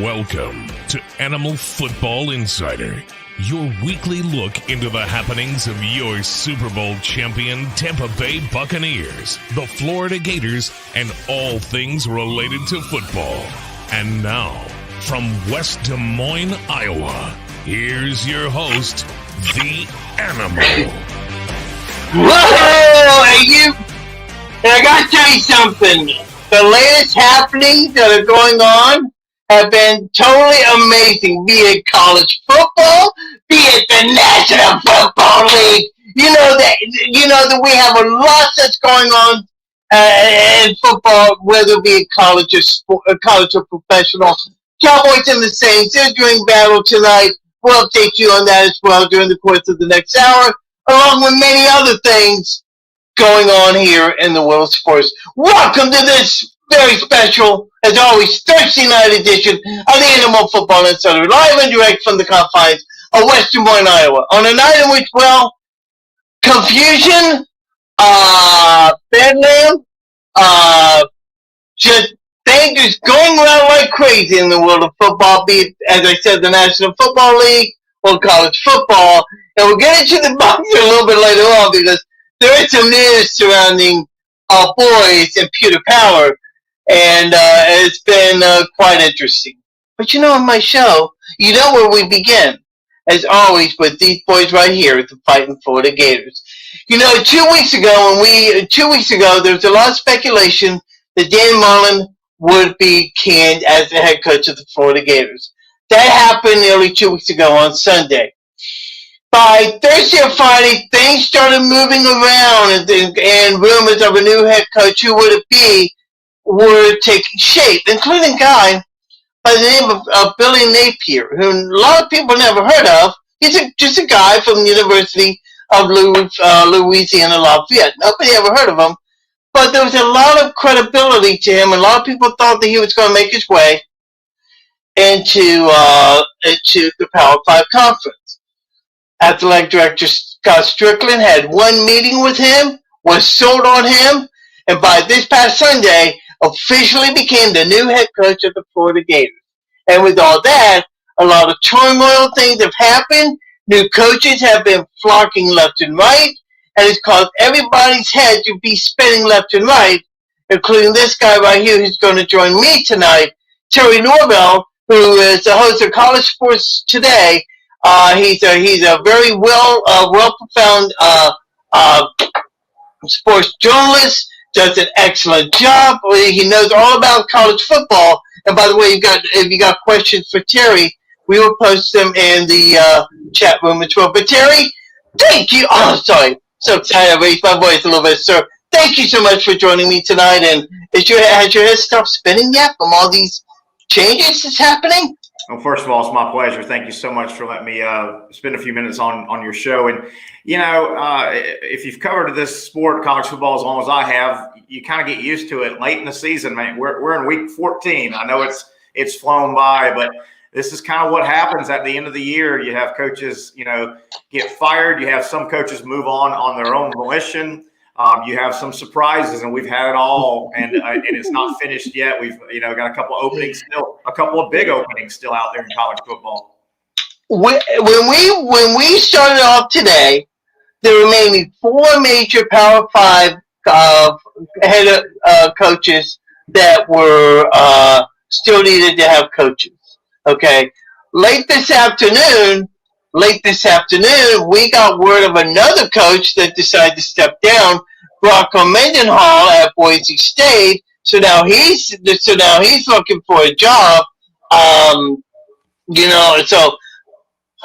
Welcome to Animal Football Insider, your weekly look into the happenings of your Super Bowl champion Tampa Bay Buccaneers, the Florida Gators, and all things related to football. And now, from West Des Moines, Iowa, here's your host, The Animal. Whoa! I gotta tell you something. The latest happenings that are going on have been totally amazing, be it college football, be it the National Football League. You know that we have a lot that's going on in football, whether it be college or professional. Cowboys and the Saints, they're doing battle tonight. We'll update you on that as well during the course of the next hour, along with many other things going on here in the world of sports. Welcome to this very special, as always, Thursday night edition of the Animal Football Insider, live and direct from the confines of West Des Moines, Iowa. On a night in which, well, confusion, bedlam, just things just going around like crazy in the world of football, be it, as I said, the National Football League or college football. And we'll get into the Bucs a little bit later on because there is some news surrounding our boys and Pewter Power, and it's been quite interesting. But in my show, you know where we begin, as always, with these boys right here at the Fighting Florida Gators. 2 weeks ago, there was a lot of speculation that Dan Mullen would be canned as the head coach of the Florida Gators. That happened nearly 2 weeks ago on Sunday. By Thursday or Friday, things started moving around, and rumors of a new head coach, who would it be, were taking shape, including a guy by the name of Billy Napier, who a lot of people never heard of. He's just a guy from the University of Louisiana Lafayette. Nobody ever heard of him, but there was a lot of credibility to him, and a lot of people thought that he was going to make his way into the Power 5 conference. Athletic Director Scott Strickland had one meeting with him, was sold on him, and by this past Sunday, officially became the new head coach of the Florida Gators. And with all that, a lot of turmoil things have happened. New coaches have been flocking left and right, and it's caused everybody's head to be spinning left and right, including this guy right here who's going to join me tonight, Terry Norvell, who is the host of College Sports Today. He's a very well-profound sports journalist. Does an excellent job. He knows all about college football. And by the way, if you got questions for Terry, we will post them in the chat room as well. But Terry, thank you. Oh, sorry, so excited. I raised my voice a little bit, sir. Thank you so much for joining me tonight. And has your head stopped spinning yet from all these changes that's happening? Well, first of all, it's my pleasure. Thank you so much for letting me spend a few minutes on your show. And, if you've covered this sport, college football, as long as I have, you kind of get used to it. Late in the season, man, we're in week 14. I know it's flown by, but this is kind of what happens at the end of the year. You have coaches, get fired. You have some coaches move on their own volition. You have some surprises, and we've had it all, and it's not finished yet. We've got a couple openings still, a couple of big openings still out there in college football. When we started off today, there were mainly four major Power 5 head coaches that were still needed to have coaches. Okay, late this afternoon, we got word of another coach that decided to step down, Bronco Mendenhall at Boise State. So now he's looking for a job.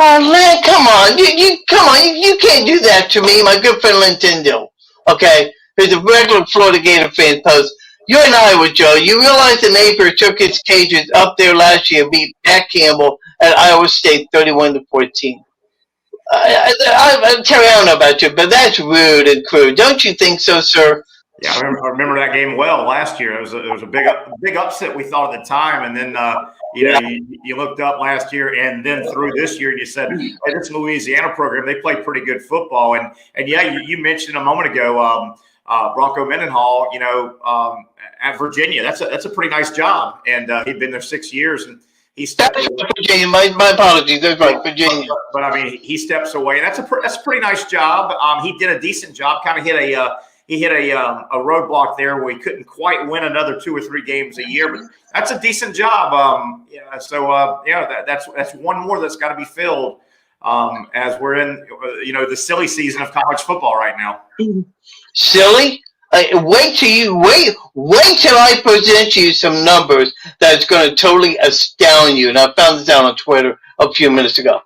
Lynn, come on, you can't do that to me, my good friend Lynn Tyndall. Okay, who's a regular Florida Gator fan post. You're in Iowa, Joe. You realize that Napier took his Cajuns up there last year, beat Pat Campbell at Iowa State 31-14. Terry, I don't know about you, but that's rude and crude. Don't you think so, sir? Yeah, I remember that game well last year. It was a big upset, we thought at the time, and then you looked up last year and then through this year and you said, hey, this Louisiana program, they play pretty good football. And yeah, you mentioned a moment ago Bronco Mendenhall, at Virginia. That's a pretty nice job, and he'd been there 6 years. And he stepped That's Virginia. My apologies. That's right, Virginia. But I mean, he steps away. That's a pretty nice job. He did a decent job. Kind of hit a roadblock there where he couldn't quite win another 2 or 3 games a year. But that's a decent job. That's one more that's got to be filled as we're in the silly season of college football right now. Silly? Wait till I present you some numbers that's going to totally astound you. And I found this out on Twitter a few minutes ago.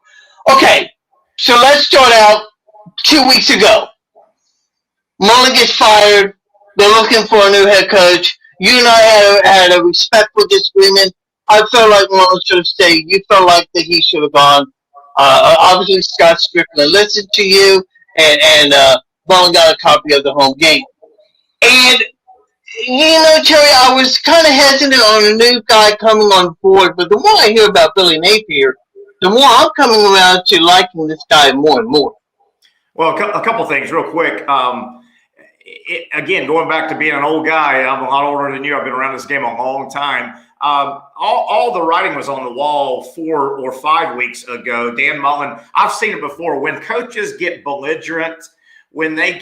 Okay, so let's start out 2 weeks ago. Mullen gets fired. They're looking for a new head coach. You and I had a respectful disagreement. I felt like Mullen should have stayed. You felt like that he should have gone. Obviously, Scott Strickland listened to you, and Mullen got a copy of the home game. And, Terry, I was kind of hesitant on a new guy coming on board, but the more I hear about Billy Napier, the more I'm coming around to liking this guy more and more. Well, a couple things real quick. Again, going back to being an old guy, I'm a lot older than you. I've been around this game a long time. All the writing was on the wall 4 or 5 weeks ago. Dan Mullen, I've seen it before. When coaches get belligerent, when they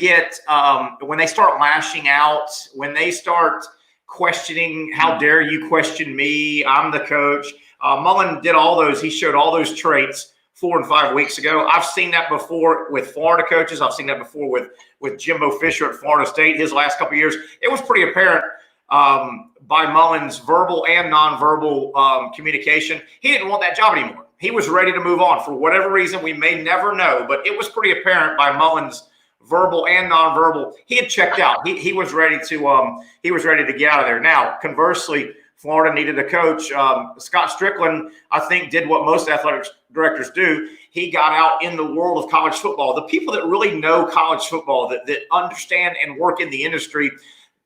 start lashing out, when they start questioning, how dare you question me? I'm the coach. Mullen did all those. He showed all those traits 4 and 5 weeks ago. I've seen that before with Florida coaches. I've seen that before with Jimbo Fisher at Florida State his last couple of years. It was pretty apparent by Mullen's verbal and nonverbal communication. He didn't want that job anymore. He was ready to move on for whatever reason. We may never know, but it was pretty apparent by Mullen's verbal and nonverbal. He had checked out. He was ready to get out of there. Now, conversely, Florida needed a coach. Scott Strickland, I think, did what most athletic directors do. He got out in the world of college football. The people that really know college football, that understand and work in the industry,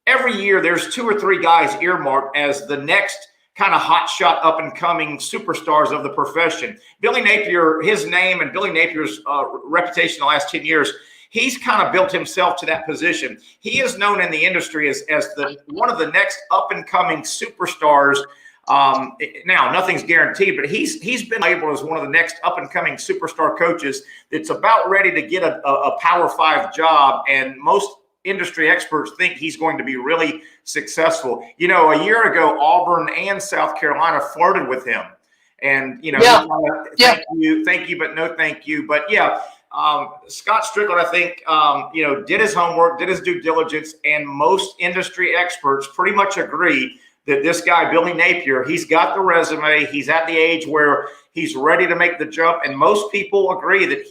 every year there's 2 or 3 guys earmarked as the next kind of hotshot, up-and-coming superstars of the profession. Billy Napier, his name and Billy Napier's reputation the last 10 years, he's kind of built himself to that position. He is known in the industry as one of the next up-and-coming superstars. Now, nothing's guaranteed, but he's been labeled as one of the next up-and-coming superstar coaches that's about ready to get a Power 5 job, and most industry experts think he's going to be really successful. A year ago, Auburn and South Carolina flirted with him. And, thank you, but no thank you. But, yeah, Scott Strickland, I think, did his homework, did his due diligence, and most industry experts pretty much agree that this guy, Billy Napier, he's got the resume. He's at the age where he's ready to make the jump. And most people agree that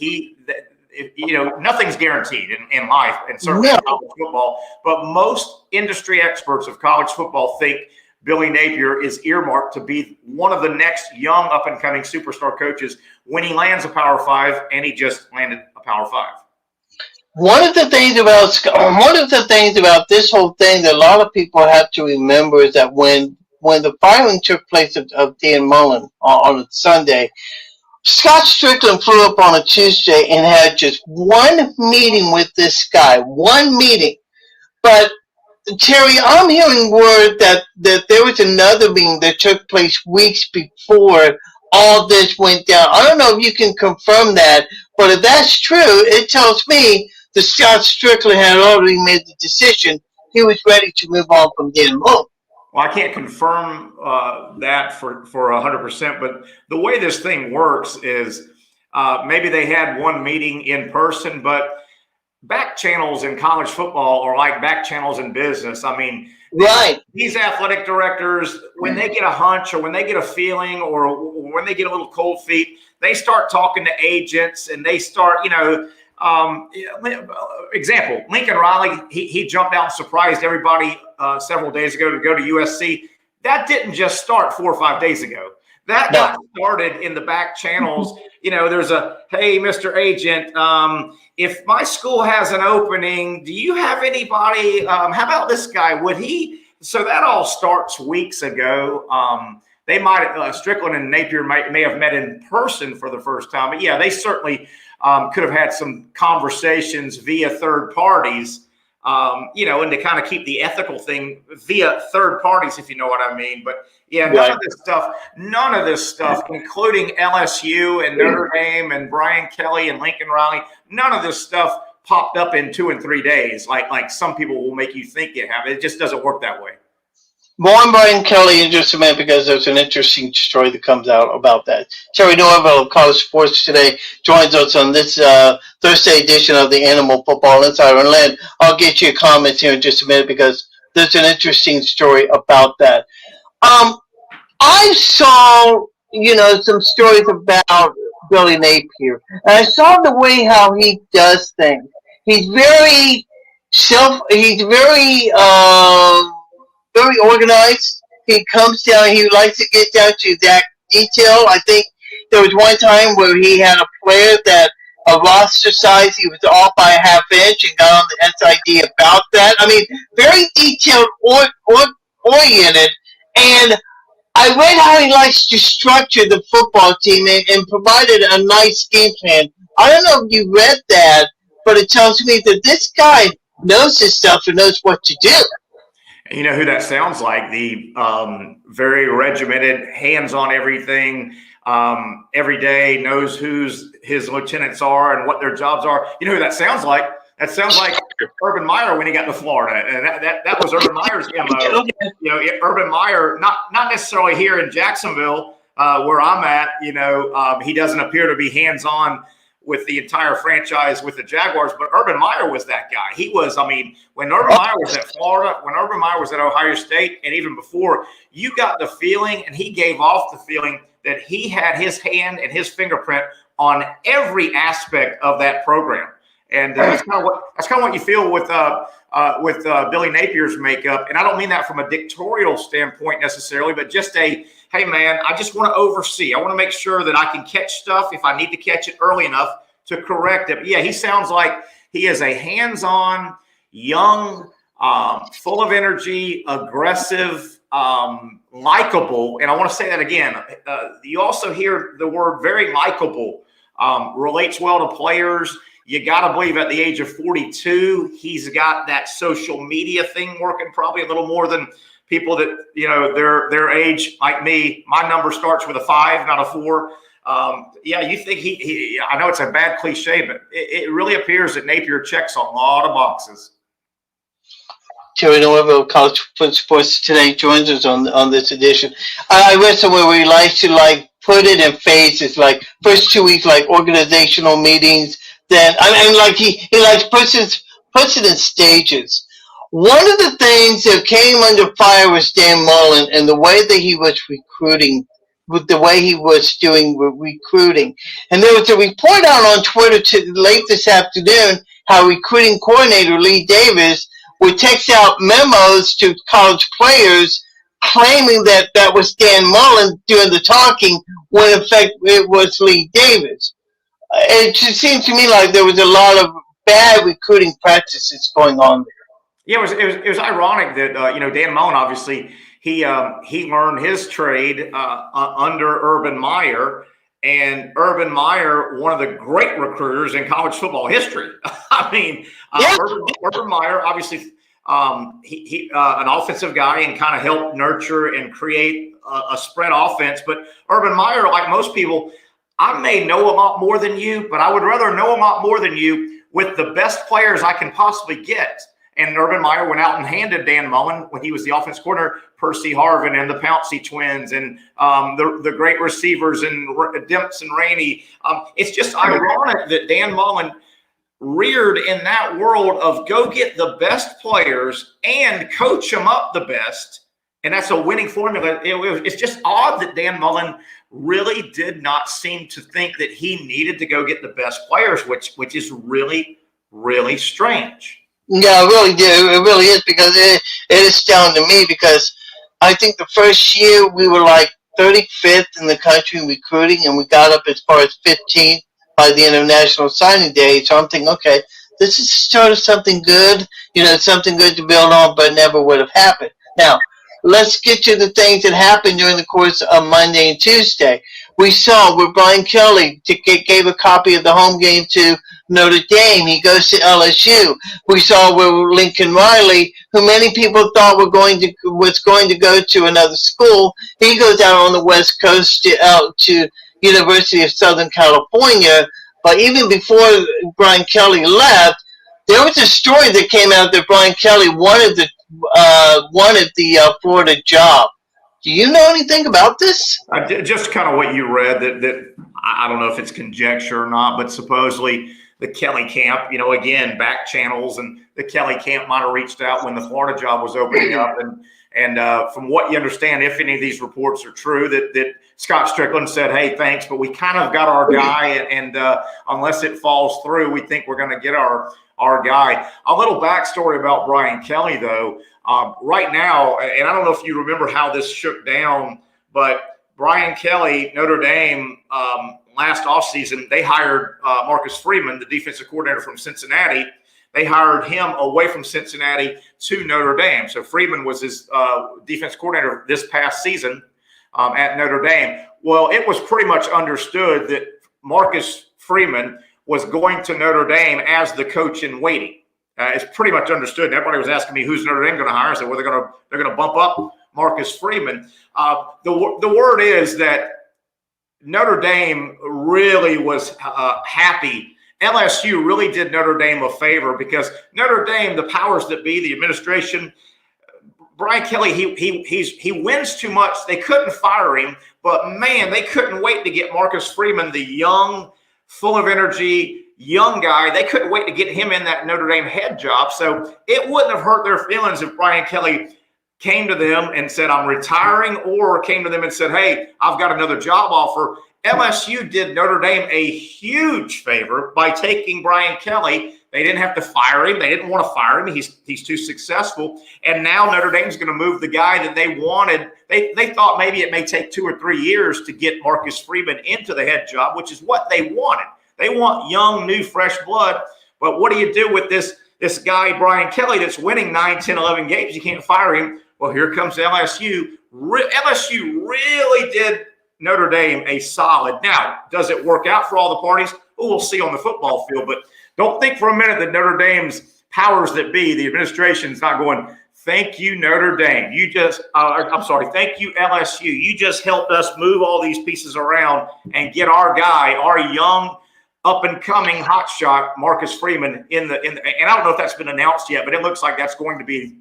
nothing's guaranteed in life, and certainly in college football. But most industry experts of college football think Billy Napier is earmarked to be one of the next young up-and-coming superstar coaches when he lands a Power 5, and he just landed a Power 5. One of the things about this whole thing that a lot of people have to remember is that when the firing took place of Dan Mullen on a Sunday, Scott Strickland flew up on a Tuesday and had just one meeting with this guy, one meeting. But Terry, I'm hearing word that there was another meeting that took place weeks before all this went down. I don't know if you can confirm that, but if that's true, it tells me that Scott Strickland had already made the decision. He was ready to move on from Dan Mullen. Well, I can't confirm that for 100%, but the way this thing works is maybe they had one meeting in person, but back channels in college football are like back channels in business. I mean, right. These athletic directors, when they get a hunch or when they get a feeling or when they get a little cold feet, they start talking to agents and they start, example, Lincoln Riley, he jumped out and surprised everybody several days ago to go to USC. That didn't just start 4 or 5 days ago. That got started in the back channels. There's hey, Mr. Agent, if my school has an opening, do you have anybody? How about this guy? Would he? So that all starts weeks ago. They might, Strickland and Napier may have met in person for the first time. But, yeah, they certainly could have had some conversations via third parties and to kind of keep the ethical thing via third parties, if you know what I mean. But yeah, none of this stuff, including LSU and Notre Dame and Brian Kelly and Lincoln Riley, none of this stuff popped up in 2 and 3 days, like some people will make you think it have. It just doesn't work that way. More on Brian Kelly in just a minute because there's an interesting story that comes out about that. Terry Norville of College Sports Today joins us on this Thursday edition of the Animal Football Insider. And Len, I'll get your comments here in just a minute because there's an interesting story about that. I saw, some stories about Billy Napier, and I saw the way how he does things. He's very very organized. He comes down. He likes to get down to exact detail. I think there was one time where he had a player that a roster size he was off by a half inch and got on the SID about that. I mean, very detailed, oriented, and I read how he likes to structure the football team and provided a nice game plan. I don't know if you read that, but it tells me that this guy knows his stuff and knows what to do. You know who that sounds like? The very regimented, hands-on everything, every day, knows who his lieutenants are and what their jobs are. You know who that sounds like? That sounds like Urban Meyer when he got to Florida, and that was Urban Meyer's MO. Urban Meyer, not necessarily here in Jacksonville where I'm at. He doesn't appear to be hands-on with the entire franchise with the Jaguars, but Urban Meyer was that guy. He was, when Urban Meyer was at Florida, when Urban Meyer was at Ohio State, and even before, you got the feeling, and he gave off the feeling that he had his hand and his fingerprint on every aspect of that program. And that's kind of what you feel with Billy Napier's makeup. And I don't mean that from a dictatorial standpoint necessarily, but just hey man, I just want to oversee. I want to make sure that I can catch stuff if I need to catch it early enough to correct it. But yeah, he sounds like he is a hands-on, young, full of energy, aggressive, likable. And I want to say that again. You also hear the word very likable, relates well to players. You got to believe at the age of 42, he's got that social media thing working probably a little more than people that, their age, like me. My number starts with a 5, not a 4. You think he I know it's a bad cliche, but it really appears that Napier checks a lot of boxes. Terry Norville, College Sports Today, joins us on this edition. I read somewhere where he likes to put it in phases, like first 2 weeks, like organizational meetings. Then he likes puts it in stages. One of the things that came under fire was Dan Mullen and the way that he was recruiting, with the way he was doing recruiting. And there was a report out on Twitter late this afternoon how recruiting coordinator Lee Davis would text out memos to college players claiming that was Dan Mullen doing the talking when in fact it was Lee Davis. It just seemed to me like there was a lot of bad recruiting practices going on there. Yeah, it was ironic that Dan Mullen, obviously he learned his trade under Urban Meyer, and Urban Meyer, one of the great recruiters in college football history. Urban Meyer, obviously, he an offensive guy and kind of helped nurture and create a spread offense. But Urban Meyer, like most people, I may know a lot more than you, but I would rather know a lot more than you with the best players I can possibly get. And Urban Meyer went out and handed Dan Mullen, when he was the offense coordinator, Percy Harvin and the Pouncey twins and the great receivers and Demps and Rainey. It's just ironic that Dan Mullen reared in that world of go get the best players and coach them up the best. And that's a winning formula. It's just odd that Dan Mullen really did not seem to think that he needed to go get the best players, which is really, really strange. Yeah, it really did. It really is, because it is down to me, because I think the first year we were like 35th in the country in recruiting, and we got up as far as 15th by the end of National Signing Day. So I'm thinking, okay, this is the start of something good, something good to build on, but it never would have happened. Now, let's get to the things that happened during the course of Monday and Tuesday. We saw where Brian Kelly gave a copy of the home game to Notre Dame. He goes to LSU. We saw where Lincoln Riley, who many people thought was going to go to another school, he goes out on the West Coast to University of Southern California. But even before Brian Kelly left, there was a story that came out that Brian Kelly wanted the Florida job. Do you know anything about this? Just kind of what you read. That I don't know if it's conjecture or not, but supposedly the Kelly camp, again, back channels, and the Kelly camp might have reached out when the Florida job was opening up. And from what you understand, if any of these reports are true, that Scott Strickland said, hey, thanks, but we kind of got our guy, and unless it falls through, we think we're going to get our guy. A little backstory about Brian Kelly, though. Right now, and I don't know if you remember how this shook down, but Brian Kelly, Notre Dame, last offseason, they hired Marcus Freeman, the defensive coordinator from Cincinnati. They hired him away from Cincinnati to Notre Dame. So Freeman was his defense coordinator this past season at Notre Dame. Well, it was pretty much understood that Marcus Freeman was going to Notre Dame as the coach in waiting. It's pretty much understood. And everybody was asking me, who's Notre Dame going to hire? I said, well, they're going to bump up Marcus Freeman. The word is that Notre Dame really was happy. LSU really did Notre Dame a favor because Notre Dame, the powers that be, the administration, Brian Kelly, he wins too much. They couldn't fire him, but man, they couldn't wait to get Marcus Freeman, the young, full of energy, young guy. They couldn't wait to get him in that Notre Dame head job. So it wouldn't have hurt their feelings if Brian Kelly came to them and said, I'm retiring, or came to them and said, hey, I've got another job offer. LSU did Notre Dame a huge favor by taking Brian Kelly. They didn't have to fire him. They didn't want to fire him. He's too successful. And now Notre Dame's going to move the guy that they wanted. They thought maybe it may take 2 or 3 years to get Marcus Freeman into the head job, which is what they wanted. They want young, new, fresh blood. But what do you do with this guy, Brian Kelly, that's winning 9, 10, 11 games? You can't fire him. Well, here comes LSU. LSU really did Notre Dame a solid. Now, does it work out for all the parties? Well, we'll see on the football field. But don't think for a minute that Notre Dame's powers that be, the administration, is not going, thank you, Notre Dame. Thank you, LSU. You just helped us move all these pieces around and get our guy, our young, up-and-coming hotshot, Marcus Freeman, and I don't know if that's been announced yet, but it looks like that's going to be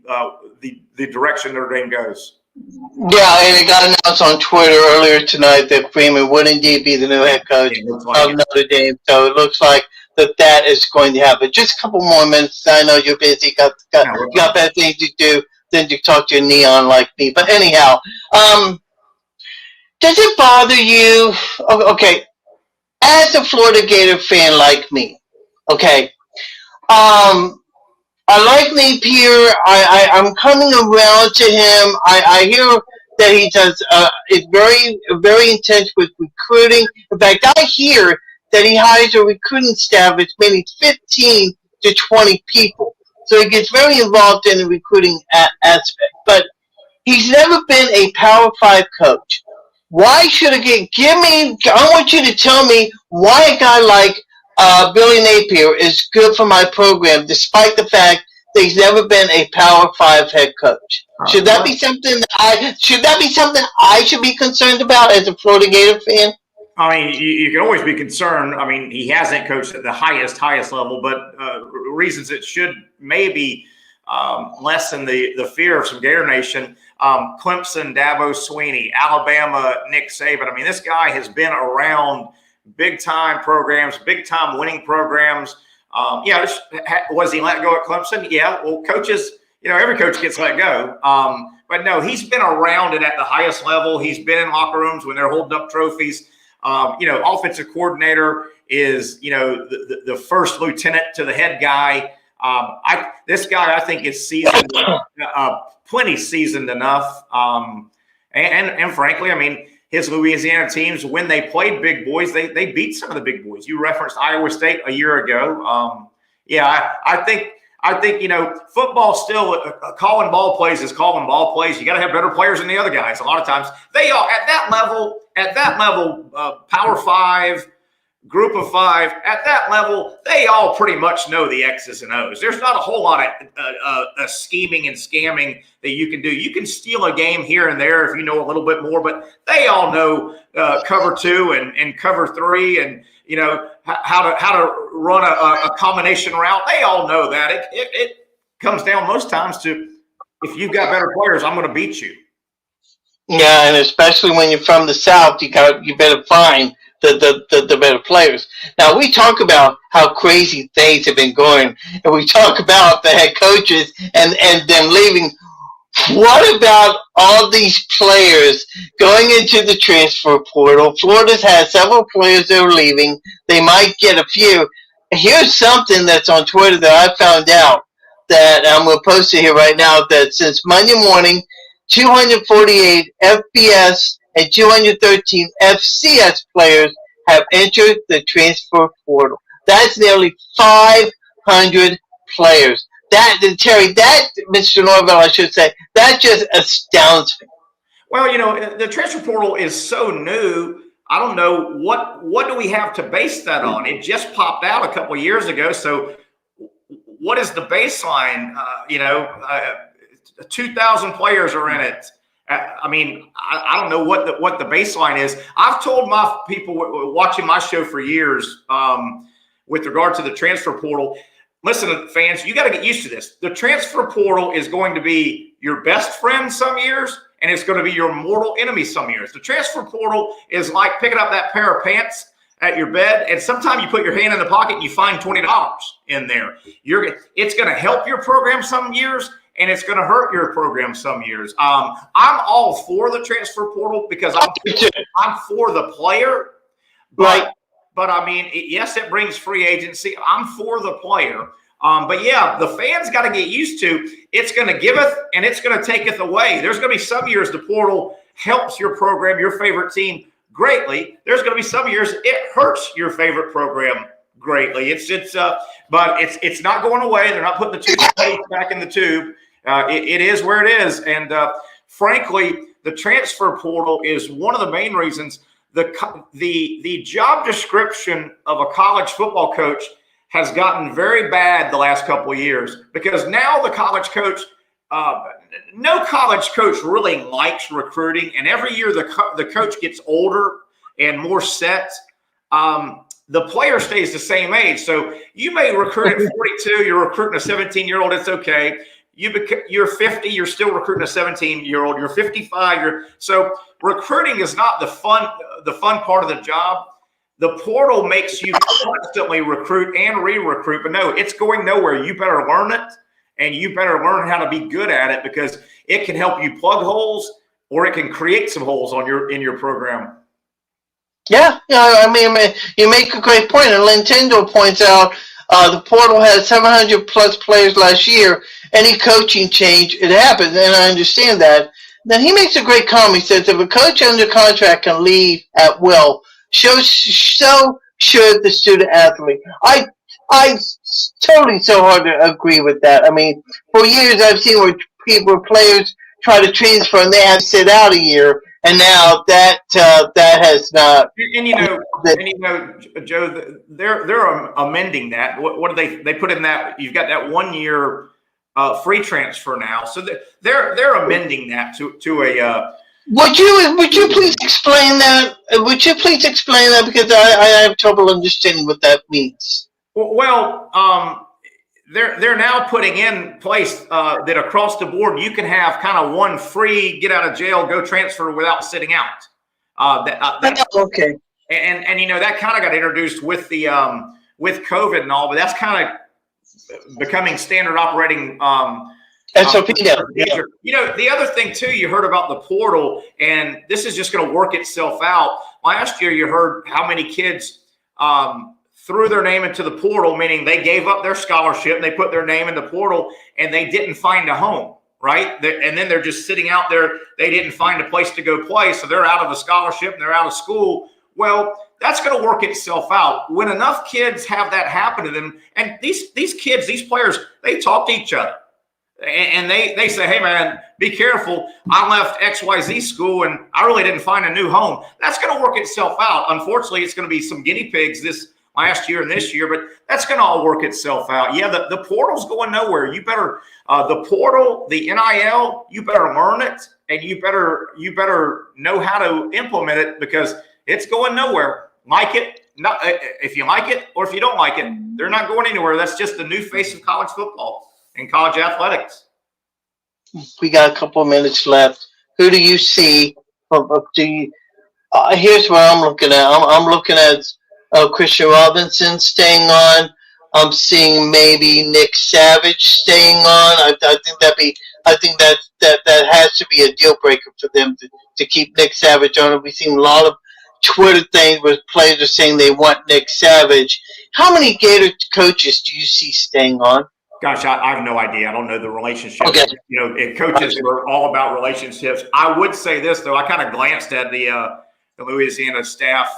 the direction Notre Dame goes. Yeah, and it got announced on Twitter earlier tonight that Freeman would indeed be the new head coach of Notre Dame. So it looks like that is going to happen. Just a couple more minutes. I know you're busy. Got better things to do than to talk to a neon like me. But anyhow, does it bother you? Okay, as a Florida Gator fan like me, okay, I like Napier. I'm coming around to him. I hear that he does is very, very intense with recruiting. In fact, I hear that he hires a recruiting staff as many 15 to 20 people. So he gets very involved in the recruiting aspect. But he's never been a Power 5 coach. Why should I I want you to tell me why a guy like Billy Napier is good for my program, despite the fact that he's never been a Power 5 head coach. Should that be something I should be concerned about as a Florida Gator fan? I mean, you can always be concerned. I mean, he hasn't coached at the highest level, but reasons it should maybe lessen the fear of some Gator Nation. Clemson, Dabo Swinney, Alabama, Nick Saban. I mean, this guy has been around big-time programs, big-time winning programs. Was he let go at Clemson? Yeah. Well, coaches, every coach gets let go. But no, he's been around it at the highest level. He's been in locker rooms when they're holding up trophies. Offensive coordinator is, the first lieutenant to the head guy. This guy, I think, is seasoned, plenty seasoned enough. And frankly, I mean, his Louisiana teams, when they played big boys, they beat some of the big boys. You referenced Iowa State a year ago. I think football still calling ball plays is calling ball plays. You got to have better players than the other guys. A lot of times they are at that level. Power 5 group of 5 at that level, they all pretty much know the X's and O's. There's not a whole lot of scheming and scamming that you can do. You can steal a game here and there if you know a little bit more, but they all know cover 2 and cover 3 and how to run a combination route. They all know that. It comes down most times to, if you've got better players, I'm going to beat you. Yeah, and especially when you're from the South, you better find the better players. Now, we talk about how crazy things have been going, and we talk about the head coaches and them leaving. What about all these players going into the transfer portal? Florida's had several players that are leaving. They might get a few. Here's something that's on Twitter that I found out that I'm going to post it here right now, that since Monday morning, 248 FBS and 213 FCS players have entered the transfer portal. That's nearly 500 players. Terry, Mr. Norvell, I should say, that just astounds me. Well, the transfer portal is so new. I don't know what do we have to base that on? It just popped out a couple of years ago. So what is the baseline? 2,000 players are in it. I don't know what the baseline is. I've told my people watching my show for years with regard to the transfer portal, listen, fans, you got to get used to this. The transfer portal is going to be your best friend some years, and it's going to be your mortal enemy some years. The transfer portal is like picking up that pair of pants at your bed, and sometimes you put your hand in the pocket and you find $20 in there. It's going to help your program some years, and it's going to hurt your program some years. I'm all for the transfer portal because I'm for the player. Right. But yes, it brings free agency. I'm for the player. But yeah, the fans got to get used to it's going to giveth and it's going to taketh away. There's going to be some years the portal helps your program, your favorite team, greatly. There's going to be some years it hurts your favorite program greatly. But it's not going away. They're not putting the toothpaste back in the tube. It is where it is. And frankly, the transfer portal is one of the main reasons the job description of a college football coach has gotten very bad the last couple of years, because now the college coach, no college coach really likes recruiting. And every year the coach gets older and more set. The player stays the same age. So you may recruit at 42, you're recruiting a 17-year-old, it's okay. You're 50, you're still recruiting a 17-year-old. You're 55. So recruiting is not the fun part of the job. The portal makes you constantly recruit and re-recruit, but no, it's going nowhere. You better learn it, and you better learn how to be good at it, because it can help you plug holes, or it can create some holes in your program. Yeah, you make a great point, and Nintendo points out the portal had 700 plus players last year. Any coaching change, it happens, and I understand that. Then he makes a great comment. He says, if a coach under contract can leave at will, so should the student athlete. I totally so hard to agree with that. For years I've seen where players try to transfer and they have to sit out a year, and now that has not. Joe, they're amending that. What do they put in that? You've got that 1 year free transfer now, so they're amending that to a. Would you please explain that? Because I have trouble understanding what that means. Well, they're now putting in place that across the board you can have kind of one free get out of jail, go transfer without sitting out. Okay. And that kind of got introduced with the with COVID and all, but that's kind of becoming standard operating. SOP now. Yeah. The other thing too, you heard about the portal, and this is just going to work itself out. Last year, you heard how many kids threw their name into the portal, meaning they gave up their scholarship and they put their name in the portal and they didn't find a home, right? And then they're just sitting out there. They didn't find a place to go play, so they're out of a scholarship and they're out of school. Well, that's going to work itself out. When enough kids have that happen to them, and these kids, these players, they talk to each other. And they say, hey, man, be careful. I left XYZ school and I really didn't find a new home. That's going to work itself out. Unfortunately, it's going to be some guinea pigs this last year and this year, but that's going to all work itself out. Yeah, the portal's going nowhere. You better the portal, the NIL, you better learn it, and you better know how to implement it, because it's going nowhere. Like it, not if you like it or if you don't like it, they're not going anywhere. That's just the new face of college football and college athletics. We got a couple of minutes left. Who do you see? Here's what I'm looking at. I'm looking at Christian Robinson staying on. I'm seeing maybe Nick Savage staying on. I think that has to be a deal breaker for them to keep Nick Savage on. We've seen a lot of Twitter things where players are saying they want Nick Savage. How many Gator coaches do you see staying on? Gosh, I have no idea. I don't know the relationship. Okay. Coaches are all about relationships. I would say this, though. I kind of glanced at the Louisiana staff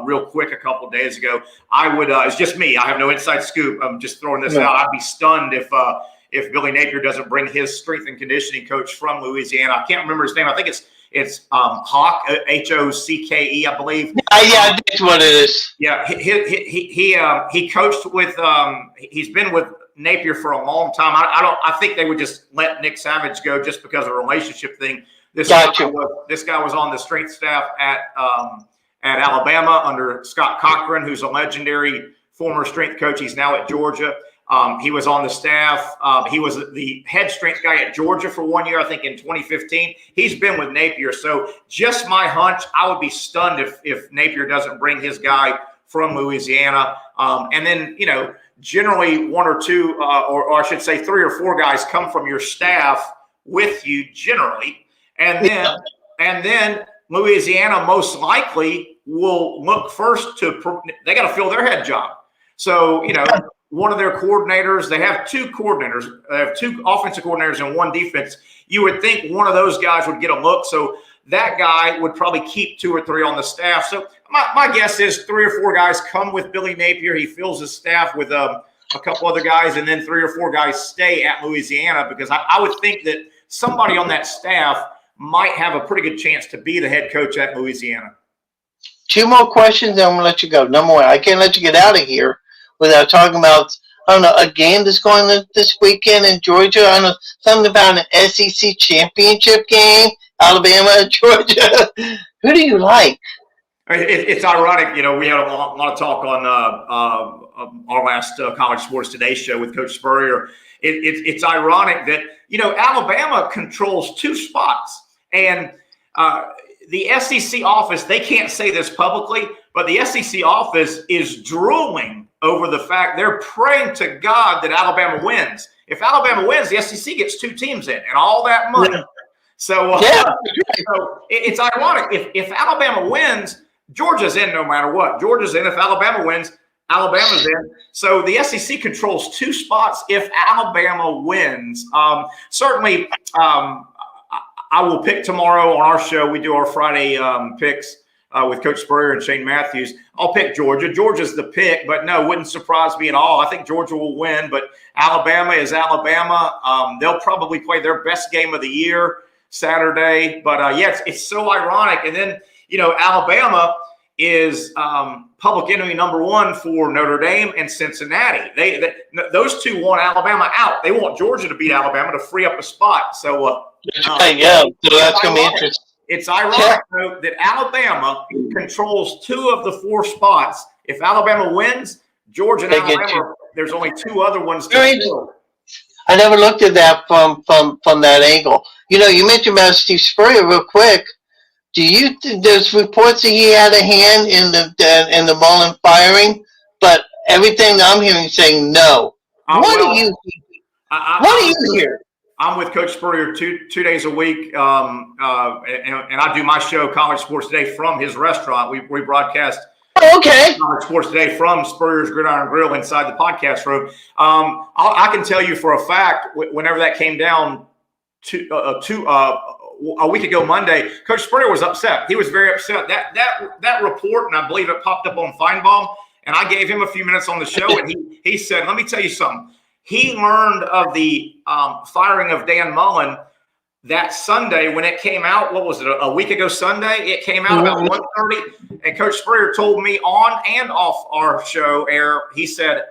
real quick a couple of days ago. I would it's just me. I have no inside scoop. I'm just throwing this out. I'd be stunned if Billy Napier doesn't bring his strength and conditioning coach from Louisiana. I can't remember his name. I think it's Hawk, Hocke, I believe. Yeah, that's what it is. Yeah, he coached with he's been with Napier for a long time. I think they would just let Nick Savage go just because of a relationship thing. This guy was on the strength staff at Alabama under Scott Cochran, who's a legendary former strength coach. He's now at Georgia. He was on the staff. He was the head strength guy at Georgia for 1 year, I think, in 2015. He's been with Napier. So just my hunch, I would be stunned if Napier doesn't bring his guy from Louisiana. And then, generally one or two, or I should say 3 or 4 guys come from your staff with you generally. And then Louisiana most likely will look first they got to fill their head job. So, one of their coordinators, they have 2 coordinators. They have 2 offensive coordinators and 1 defense. You would think one of those guys would get a look. So that guy would probably keep 2 or 3 on the staff. So my guess is 3 or 4 guys come with Billy Napier. He fills his staff with a couple other guys, and then 3 or 4 guys stay at Louisiana, because I would think that somebody on that staff might have a pretty good chance to be the head coach at Louisiana. 2 more questions, and I'm going to let you go. Number 1, I can't let you get out of here without talking about, a game that's going on this weekend in Georgia. I don't know, something about an SEC championship game, Alabama, Georgia. Who do you like? It's ironic. We had a lot of talk on our last College Sports Today show with Coach Spurrier. It's ironic that, Alabama controls 2 spots. And the SEC office, they can't say this publicly, but the SEC office is drooling over the fact they're praying to God that Alabama wins. If Alabama wins, the SEC gets 2 teams in and all that money. Yeah. So it's ironic. If Alabama wins, Georgia's in no matter what. Georgia's in. If Alabama wins, Alabama's in. So the SEC controls 2 spots if Alabama wins. Certainly, I will pick tomorrow on our show. We do our Friday picks with Coach Spurrier and Shane Matthews. I'll pick Georgia. Georgia's the pick, but no, wouldn't surprise me at all. I think Georgia will win, but Alabama is Alabama. They'll probably play their best game of the year Saturday. But, it's so ironic. And then, Alabama is public enemy number 1 for Notre Dame and Cincinnati. Those 2 want Alabama out. They want Georgia to beat Alabama to free up a spot. So, so that's going to be interesting. It's ironic, though, that Alabama controls 2 of the 4 spots. If Alabama wins, Georgia and Alabama, there's only 2 other ones to fill. I never looked at that from that angle. You mentioned about Steve Spurrier real quick. Do you think there's reports that he had a hand in the Mullen firing, but everything I'm hearing saying no? What do you hear? I'm with Coach Spurrier two days a week, and I do my show, College Sports Today, from his restaurant. We broadcast College Sports Today from Spurrier's Gridiron Grill inside the podcast room. I can tell you for a fact, whenever that came down a week ago Monday, Coach Spurrier was upset. He was very upset. That report, and I believe it popped up on Feinbaum, and I gave him a few minutes on the show, and he said, let me tell you something. He learned of the firing of Dan Mullen that Sunday when it came out. What was it, a week ago Sunday? It came out about 1:30, and Coach Spurrier told me on and off our show air, he said,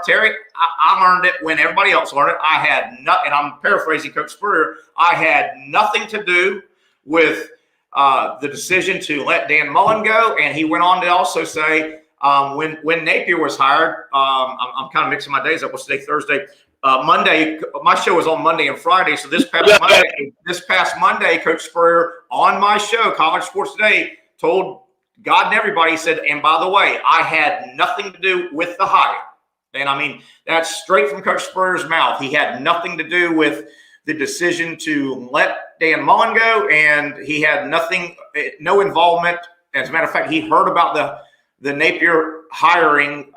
Terry, I learned it when everybody else learned it. I had nothing, and I'm paraphrasing Coach Spurrier, I had nothing to do with the decision to let Dan Mullen go. And he went on to also say, when Napier was hired, I'm kind of mixing my days up. What's today? Thursday. Monday, my show was on Monday and Friday. So this past Monday, Coach Spurrier on my show, College Sports Today, told God and everybody, he said, and by the way, I had nothing to do with the hire. And I mean, that's straight from Coach Spurrier's mouth. He had nothing to do with the decision to let Dan Mullen go, and he had no involvement. As a matter of fact, he heard about the Napier hiring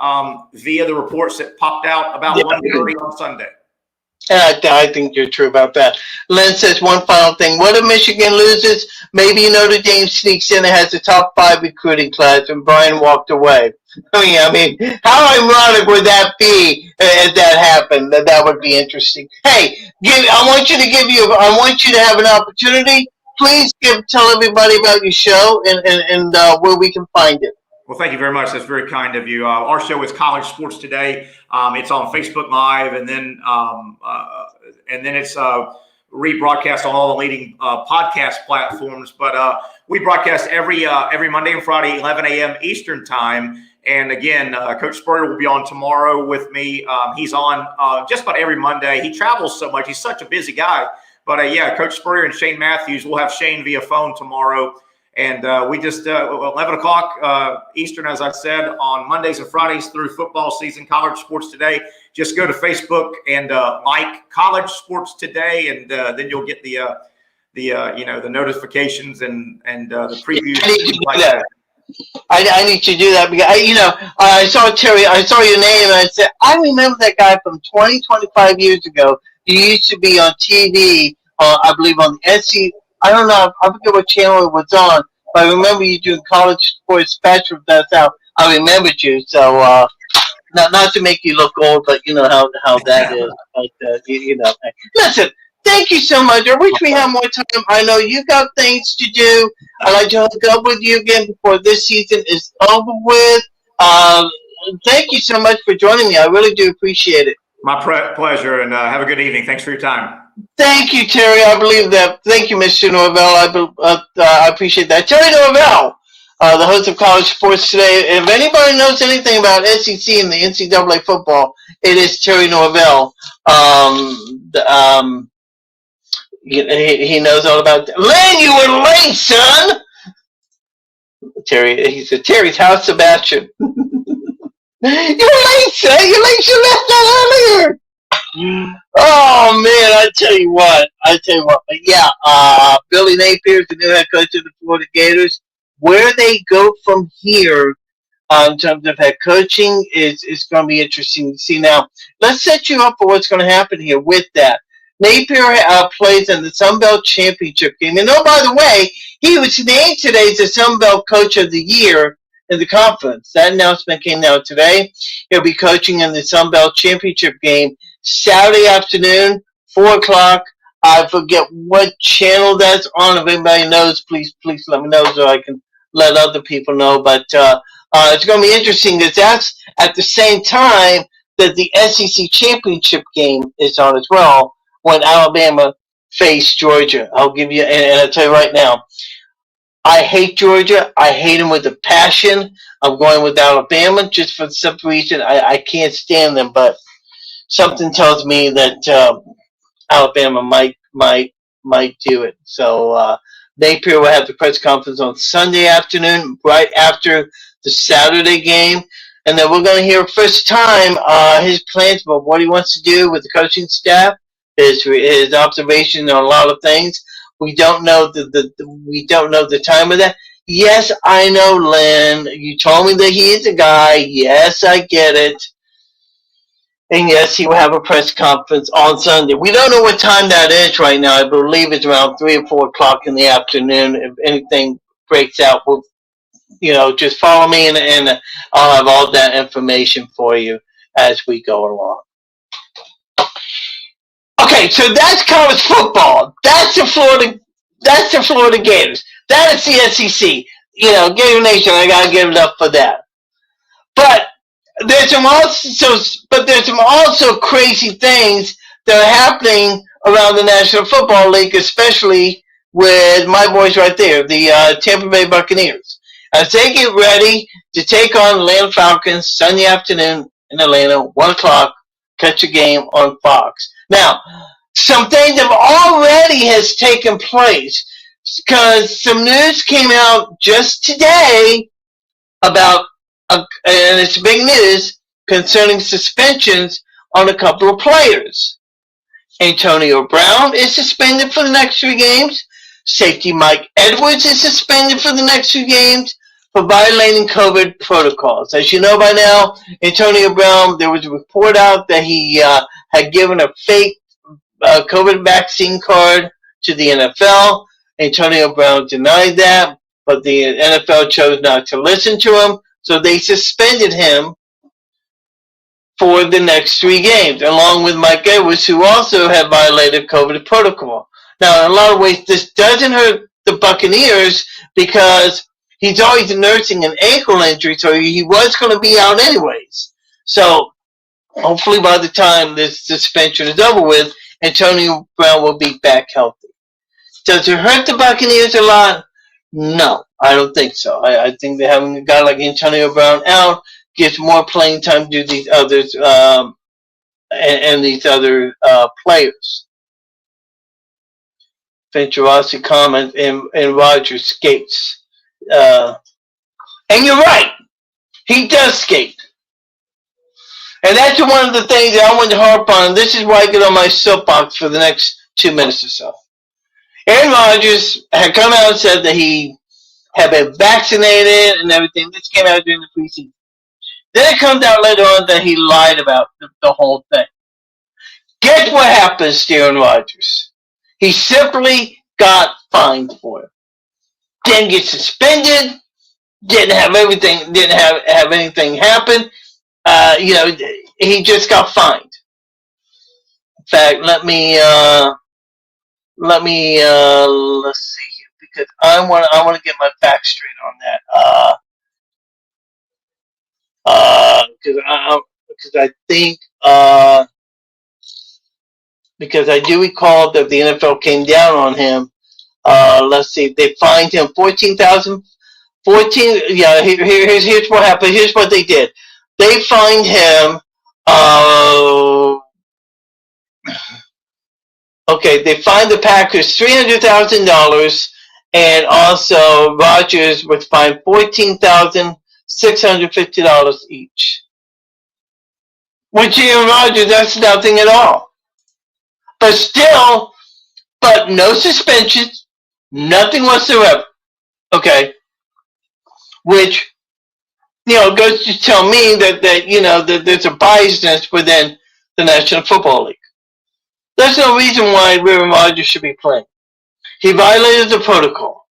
via the reports that popped out about 1:30 on Sunday. I think you're true about that. Len says one final thing. What if Michigan loses? Maybe Notre Dame sneaks in and has a top 5 recruiting class and Brian walked away. I mean, how ironic would that be if that happened? That would be interesting. Hey, I want you to have an opportunity. Please tell everybody about your show and where we can find it. Well, thank you very much. That's very kind of you. Our show is College Sports Today. It's on Facebook Live, and then it's rebroadcast on all the leading podcast platforms. But we broadcast every Monday and Friday, 11 a.m. Eastern time. And again, Coach Spurrier will be on tomorrow with me. He's on just about every Monday. He travels so much. He's such a busy guy. But yeah, Coach Spurrier and Shane Matthews. We'll have Shane via phone tomorrow. And we just 11 o'clock Eastern, as I said, on Mondays and Fridays through football season, College Sports Today. Just go to Facebook and like College Sports Today, and then you'll get the notifications and the previews. Like that. I need to do that because I saw Terry. I saw your name and I said I remember that guy from 25 years ago. He used to be on TV. I believe on the SC. I don't know. I forget what channel it was on, but I remember you doing College Sports Special. That's how I remembered you. So, not to make you look old, but you know how that is. But, listen. Thank you so much. I wish we had more time. I know you got things to do. I'd like to hook up with you again before this season is over with. Thank you so much for joining me. I really do appreciate it. My pleasure, and have a good evening. Thanks for your time. Thank you, Terry. I believe that. Thank you, Mr. Norvell. I appreciate that. Terry Norvell, the host of College Sports Today. If anybody knows anything about SEC and the NCAA football, it is Terry Norvell. He knows all about that. Len, you were late, son. Terry, he said, Terry's house, Sebastian. You're late, son. You're late. You left that earlier. Oh man, I tell you what. But yeah, Billy Napier is the new head coach of the Florida Gators. Where they go from here in terms of head coaching is going to be interesting to see. Now, let's set you up for what's going to happen here with that. Napier plays in the Sun Belt Championship game. And oh, by the way, he was named today as the Sun Belt Coach of the Year in the conference. That announcement came out today. He'll be coaching in the Sun Belt Championship game Saturday afternoon, 4 o'clock. I forget what channel that's on. If anybody knows, please let me know so I can let other people know. But it's going to be interesting because that's at the same time that the SEC Championship game is on as well when Alabama face Georgia. I'll give you, and I'll tell you right now, I hate Georgia. I hate them with a passion. I'm going with Alabama just for the simple reason I can't stand them, but something tells me that Alabama might do it. So Napier will have the press conference on Sunday afternoon, right after the Saturday game, and then we're going to hear first time his plans about what he wants to do with the coaching staff, his observation on a lot of things. We don't know the time of that. Yes, I know, Lynn. You told me that he is a guy. Yes, I get it. And yes, he will have a press conference on Sunday. We don't know what time that is right now. I believe it's around 3 or 4 o'clock in the afternoon. If anything breaks out, we'll, just follow me and I'll have all that information for you as we go along. Okay, so that's college football. That's the Florida. That's the Florida Gators. That is the SEC. Gator Nation. I gotta give it up for that. But there's some also crazy things that are happening around the National Football League, especially with my boys right there, the Tampa Bay Buccaneers, as they get ready to take on Atlanta Falcons Sunday afternoon in Atlanta, 1 o'clock. Catch a game on Fox. Now, some things have already has taken place because some news came out just today about, and it's big news concerning suspensions on a couple of players. Antonio Brown is suspended for the next 3 games. Safety Mike Edwards is suspended for the next 2 games for violating COVID protocols. As you know by now, Antonio Brown, there was a report out that he had given a fake COVID vaccine card to the NFL. Antonio Brown denied that, but the NFL chose not to listen to him, so they suspended him for the next 3 games, along with Mike Edwards, who also had violated COVID protocol. Now, in a lot of ways, this doesn't hurt the Buccaneers because he's always nursing an ankle injury, so he was going to be out anyways. So, hopefully by the time this suspension is over with, Antonio Brown will be back healthy. Does it hurt the Buccaneers a lot? No, I don't think so. I think that having a guy like Antonio Brown out gives more playing time to these others and these other players. Fincher Rossi comments, and Rodgers skates. And you're right. He does skate. And that's one of the things that I want to harp on. And this is why I get on my soapbox for the next 2 minutes or so. Aaron Rodgers had come out and said that he had been vaccinated and everything. This came out during the preseason. Then it comes out later on that he lied about the whole thing. Guess what happens to Aaron Rodgers? He simply got fined for it. Didn't get suspended. Didn't have anything happen. He just got fined. In fact, let's see here, because I want to get my facts straight on that. Because I do recall that the NFL came down on him. Let's see, they fined him 14,000. Yeah, here's what happened. Here's what they did. They fined him. They fined the Packers $300,000, and also Rodgers was fined $14,650 each. With Aaron Rodgers, that's nothing at all. But no suspensions, nothing whatsoever. Okay, which goes to tell me that there's a biasness within the National Football League. There's no reason why Aaron Rodgers should be playing. He violated the protocol.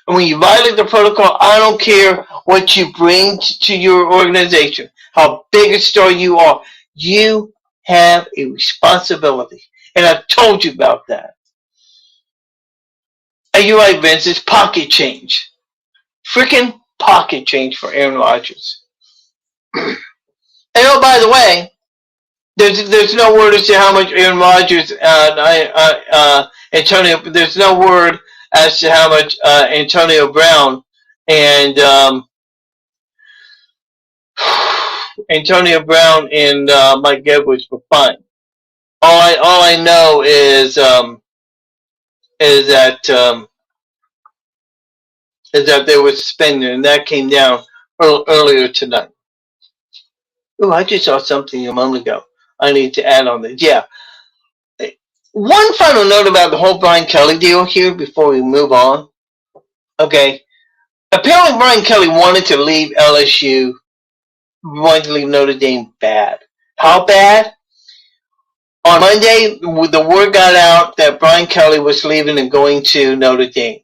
And when you violate the protocol, I don't care what you bring to your organization, how big a star you are. You have a responsibility. And I've told you about that. And you're right, Vince, it's pocket change. Freaking pocket change for Aaron Rodgers. And by the way, there's no word as to how much Aaron Rodgers there's no word as to how much Antonio Brown and Mike Edwards were fined. All I know is that they were suspended, and that came down earlier tonight. Oh, I just saw something a moment ago. I need to add on this. Yeah. One final note about the whole Brian Kelly deal here before we move on. Okay. Apparently Brian Kelly wanted to leave LSU, wanted to leave Notre Dame bad. How bad? On Monday, the word got out that Brian Kelly was leaving and going to Notre Dame.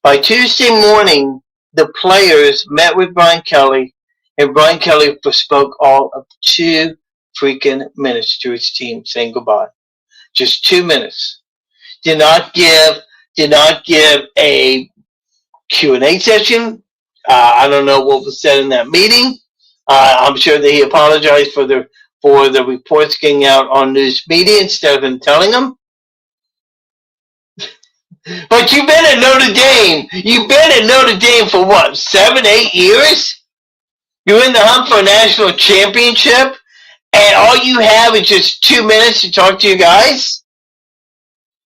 By Tuesday morning, the players met with Brian Kelly, and Brian Kelly spoke all of 2 freaking minutes to his team saying goodbye. Just 2 minutes. Did not give a Q&A session. I don't know what was said in that meeting. I'm sure that he apologized for the reports getting out on news media instead of him telling them. But you've been at Notre Dame. You've been at Notre Dame for what, 7, 8 years? You're in the hunt for a national championship, and all you have is just 2 minutes to talk to you guys?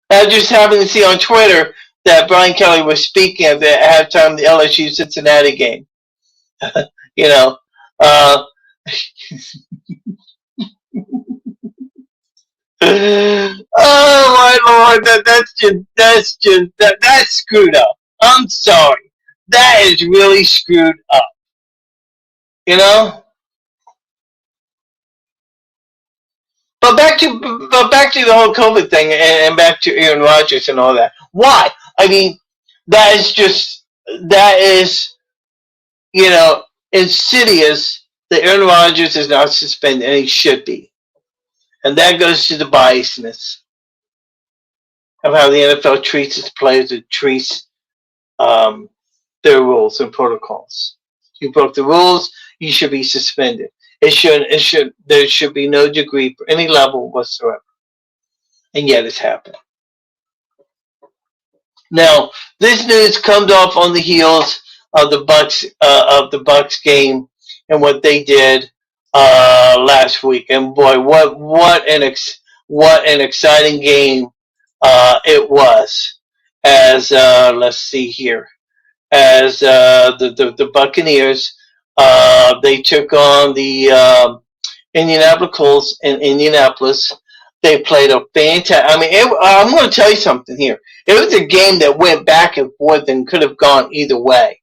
I just happened to see on Twitter that Brian Kelly was speaking at the halftime of the LSU Cincinnati game. You know, oh my Lord, that's screwed up. I'm sorry, that is really screwed up. You know. But back to the whole COVID thing, and back to Aaron Rodgers and all that. Why? I mean, that is insidious that Aaron Rodgers is not suspended, and he should be. And that goes to the biasness of how the NFL treats its players, it treats their rules and protocols. You broke the rules, you should be suspended. There should be no degree for any level whatsoever. And yet it's happened. Now, this news comes off on the heels of the Bucs game and what they did last week. And boy, what an exciting game it was. As let's see here, as the Buccaneers they took on the Indianapolis Colts in Indianapolis. They played a fantastic. I mean, I'm going to tell you something here. It was a game that went back and forth and could have gone either way.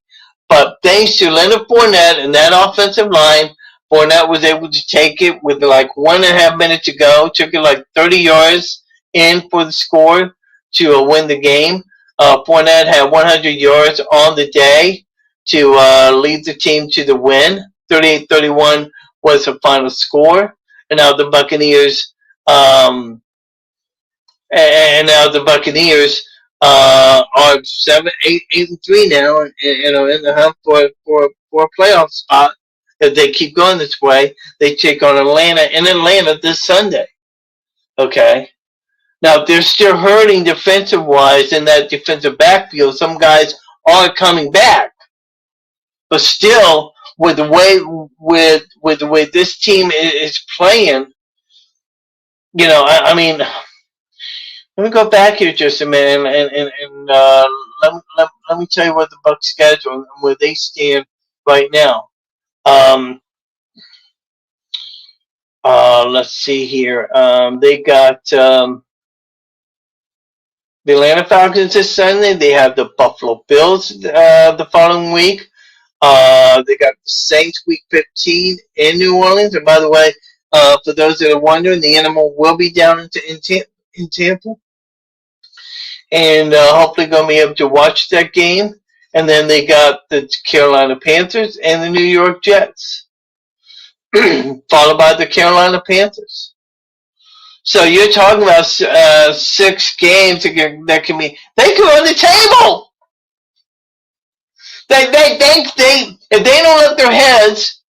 But thanks to Leonard Fournette and that offensive line, Fournette was able to take it with like 1.5 minutes to go. Took it like 30 yards in for the score to win the game. Fournette had 100 yards on the day to lead the team to the win. 38-31 was the final score. And now the Buccaneers are 7-8-3 now, and in the hunt for a playoff spot. If they keep going this way, they take on Atlanta this Sunday. Okay. Now they're still hurting defensive wise in that defensive backfield. Some guys are coming back, but still, with the way this team is playing, I mean, let me go back here just a minute and let me tell you what the Bucs schedule and where they stand right now. Let's see here. They got the Atlanta Falcons this Sunday. They have the Buffalo Bills the following week. They got the Saints week 15 in New Orleans. And by the way, for those that are wondering, the Animal will be down in Tampa. And hopefully going to be able to watch that game. And then they got the Carolina Panthers and the New York Jets, followed by the Carolina Panthers. So you're talking about 6 games that can be. They can run the table. They if they don't let their heads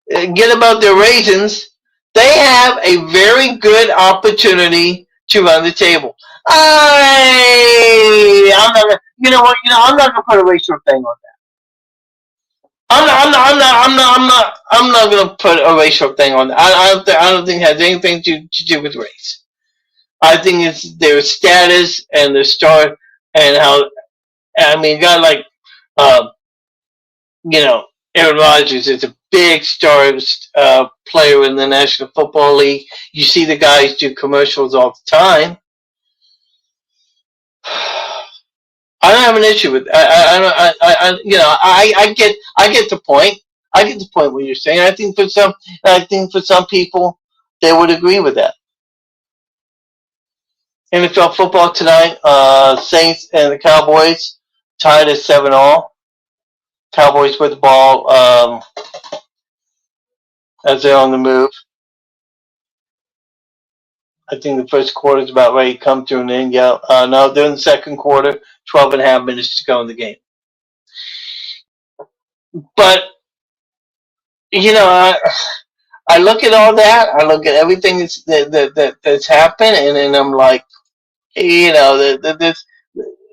get about their raisins, they have a very good opportunity to run the table. I'm not gonna, I'm not gonna put a racial thing on that. I'm not gonna put a racial thing on that. I don't think it has anything to do with race. I think it's their status and their star and how. I mean, a guy like Aaron Rodgers is a big star player in the National Football League. You see the guys do commercials all the time. I don't have an issue with. I get the point. I get the point what you're saying. I think for some people, they would agree with that. NFL football tonight. Saints and the Cowboys tied at 7-all. Cowboys with the ball as they're on the move. I think the first quarter is about ready to come to an end. Yeah, no, during the second quarter, 12 and a half minutes to go in the game. But, I look at all that. I look at everything that's happened, and then I'm like, the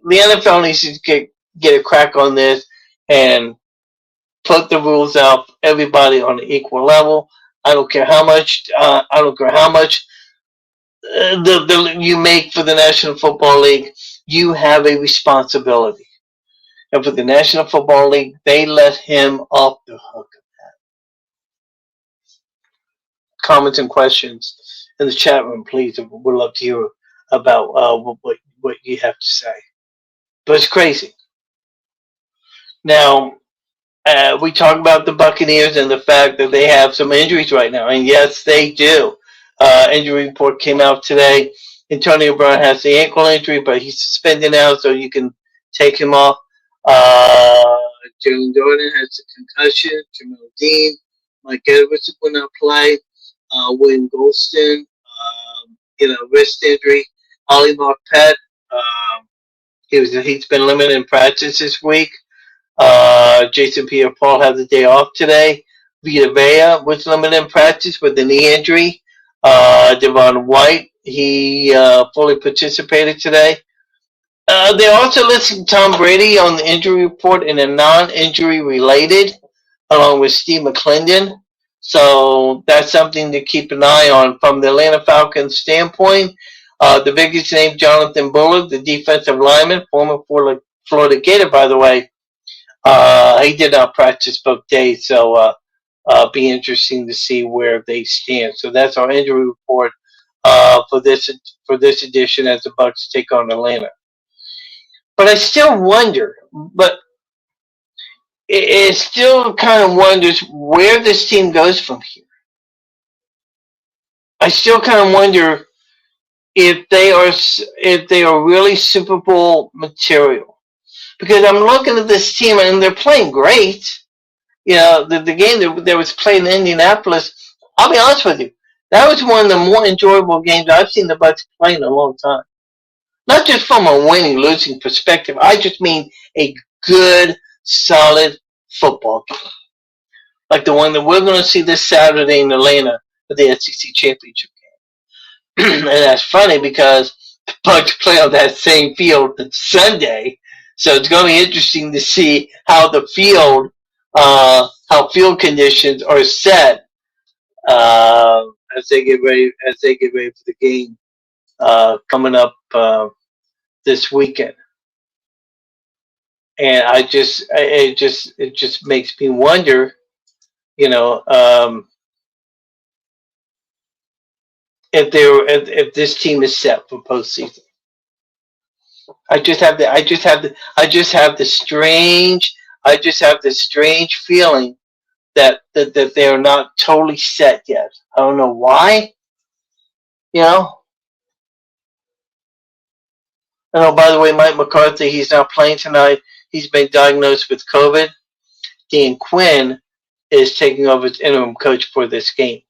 NFL needs to get a crack on this and put the rules out for everybody on an equal level. I don't care how much. I don't care how much you make for the National Football League. You have a responsibility. And for the National Football League, they let him off the hook. Comments and questions in the chat room, please. We'd love to hear about what you have to say. But it's crazy. Now, we talk about the Buccaneers and the fact that they have some injuries right now, and yes, they do. Injury report came out today. Antonio Brown has the ankle injury, but he's suspended now, so you can take him off. Jalen Jordan has a concussion. Jamal Dean, Mike Edwards will not play. William Golston, wrist injury. Ollie Marpet, he's been limited in practice this week. Jason Pierre-Paul had the day off today. Vita Vea was limited in practice with a knee injury. Devon White, he fully participated today. They also listed Tom Brady on the injury report in a non-injury related, along with Steve McClendon. So that's something to keep an eye on from the Atlanta Falcons standpoint. The biggest name, Jonathan Bullard, the defensive lineman, former Florida Gator, by the way. He did not practice both days, so be interesting to see where they stand. So that's our injury report for this edition as the Bucs take on Atlanta. But I still wonder, it still kind of wonders where this team goes from here. I still kind of wonder if they are really Super Bowl material, because I'm looking at this team and they're playing great. The game that was played in Indianapolis, I'll be honest with you, that was one of the more enjoyable games I've seen the Bucs play in a long time. Not just from a winning-losing perspective. I just mean a good, solid football game. Like the one that we're going to see this Saturday in Atlanta for the SEC Championship game. And that's funny because the Bucs play on that same field Sunday. So it's going to be interesting to see how the field, how field conditions are set as they get ready for the game coming up this weekend. And it just makes me wonder, if this team is set for postseason. I just have the strange feeling that they are not totally set yet. I don't know why. Oh, by the way, Mike McCarthy, he's not playing tonight. He's been diagnosed with COVID. Dan Quinn is taking over as interim coach for this game.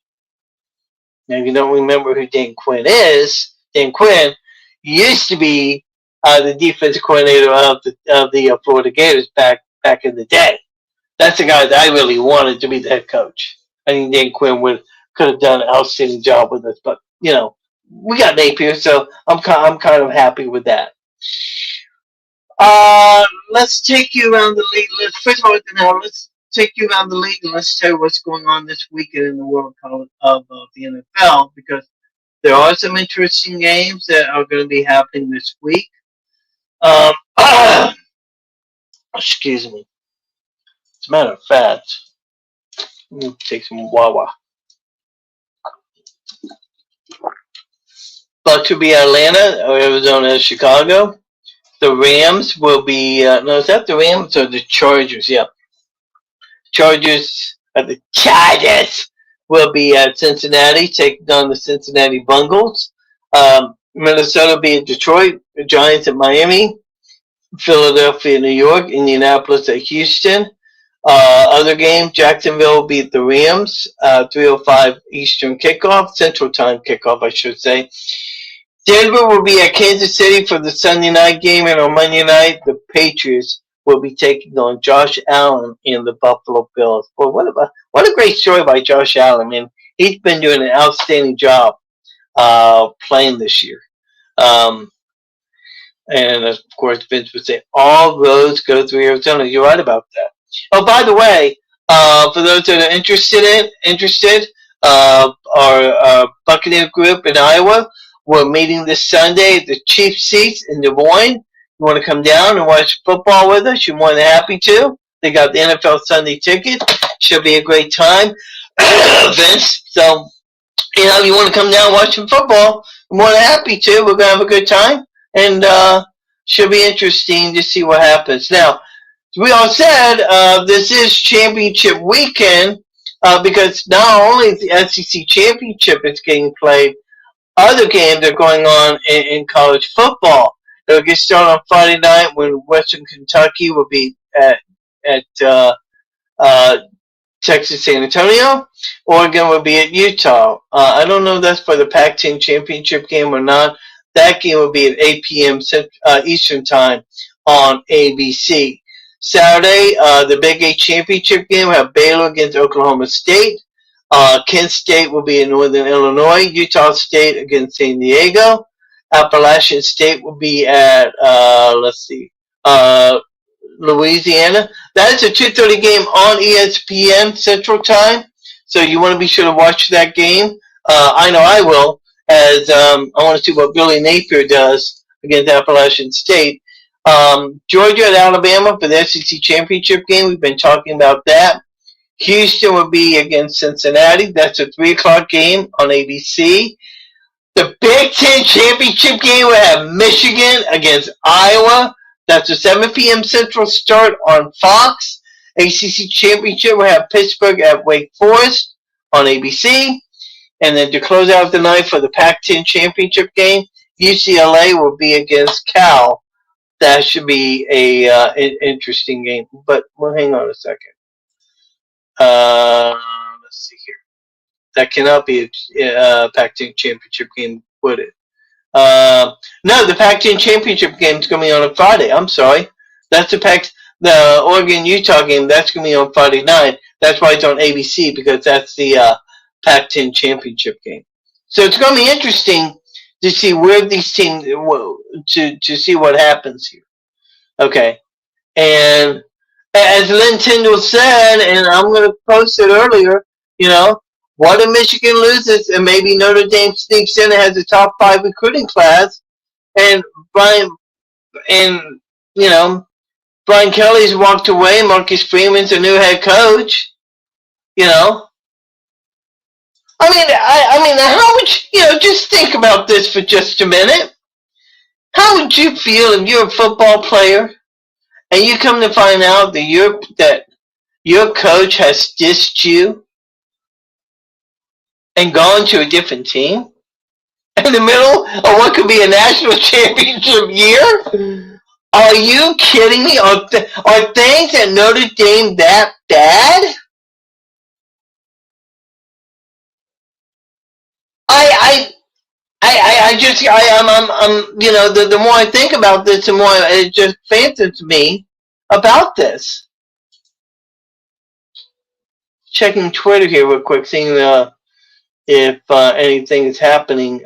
Now, if you don't remember who Dan Quinn is, Dan Quinn used to be the defensive coordinator of the Florida Gators back in the day. That's the guy that I really wanted to be the head coach. I think Dan Quinn could have done an outstanding job with us, but we got Napier, so I'm kind of happy with that. Let's take you around the league. Let's take you around the league and let's tell you what's going on this weekend in the world of the NFL, because there are some interesting games that are going to be happening this week. Excuse me. As a matter of fact, let me take some Wawa. Bucs will be Atlanta, Arizona, Chicago. The Rams will be is that the Rams or the Chargers? Yeah. The Chargers will be at Cincinnati, taking on the Cincinnati Bengals. Minnesota will be at Detroit, the Giants at Miami, Philadelphia, New York, Indianapolis at Houston. Other game, Jacksonville beat the Rams, 3:05 Eastern kickoff, Central Time kickoff, I should say. Denver will be at Kansas City for the Sunday night game, and on Monday night, the Patriots will be taking on Josh Allen in the Buffalo Bills. Boy, what a great story by Josh Allen, man. He's been doing an outstanding job playing this year. And of course, Vince would say, all roads go through Arizona. You're right about that. Oh, by the way, for those that are interested, our Buccaneer group in Iowa, we're meeting this Sunday at the Chief Seats in Des Moines. You want to come down and watch football with us? You're more than happy to. They got the NFL Sunday ticket. Should be a great time, Vince. So, you want to come down and watch some football? I'm more than happy to. We're going to have a good time. And should be interesting to see what happens. Now, we all said this is championship weekend because not only is the SEC championship is getting played, other games are going on in college football. It'll get started on Friday night when Western Kentucky will be at Texas San Antonio. Oregon will be at Utah. I don't know if that's for the Pac-10 championship game or not. That game will be at 8 p.m. Eastern Time on ABC. Saturday, the Big 8 championship game will have Baylor against Oklahoma State. Kent State will be in Northern Illinois. Utah State against San Diego. Appalachian State will be at, Louisiana. That is a 2:30 game on ESPN Central Time. So you want to be sure to watch that game. I know I will, as I want to see what Billy Napier does against Appalachian State. Georgia at Alabama for the SEC championship game. We've been talking about that. Houston will be against Cincinnati. That's a 3 o'clock game on ABC. The Big Ten championship game will have Michigan against Iowa. That's a 7 p.m. Central start on Fox. ACC championship will have Pittsburgh at Wake Forest on ABC. And then to close out the night for the Pac-10 championship game, UCLA will be against Cal. That should be an interesting game. But well, hang on a second. Let's see here. That cannot be a Pac-10 championship game, would it? No, the Pac-10 championship game is going to be on a Friday. I'm sorry. That's the Oregon-Utah game. That's going to be on Friday night. That's why it's on ABC, because that's the Pac-10 championship game. So it's going to be interesting to see where these teams, to see what happens here. Okay. And as Lynn Tyndall said, and I'm going to post it earlier, what if Michigan loses and maybe Notre Dame sneaks in and has a top 5 recruiting class, and Brian Kelly's walked away, Marcus Freeman's a new head coach, I mean, how would just think about this for just a minute. How would you feel if you're a football player and you come to find out that your coach has dissed you and gone to a different team in the middle of what could be a national championship year? Are you kidding me? Are things at Notre Dame that bad? The more I think about this, the more it just phantoms me about this. Checking Twitter here real quick, seeing if anything is happening.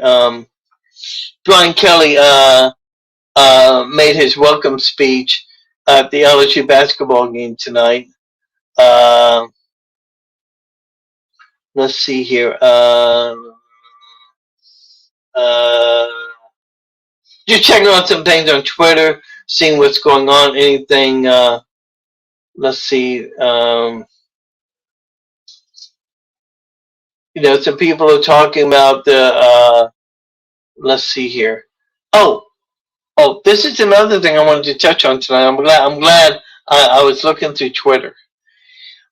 Brian Kelly made his welcome speech at the LSU basketball game tonight. Let's see here. Just checking on some things on Twitter, seeing what's going on. Anything? Let's see. Some people are talking about the. Let's see here. Oh, this is another thing I wanted to touch on tonight. I'm glad I was looking through Twitter.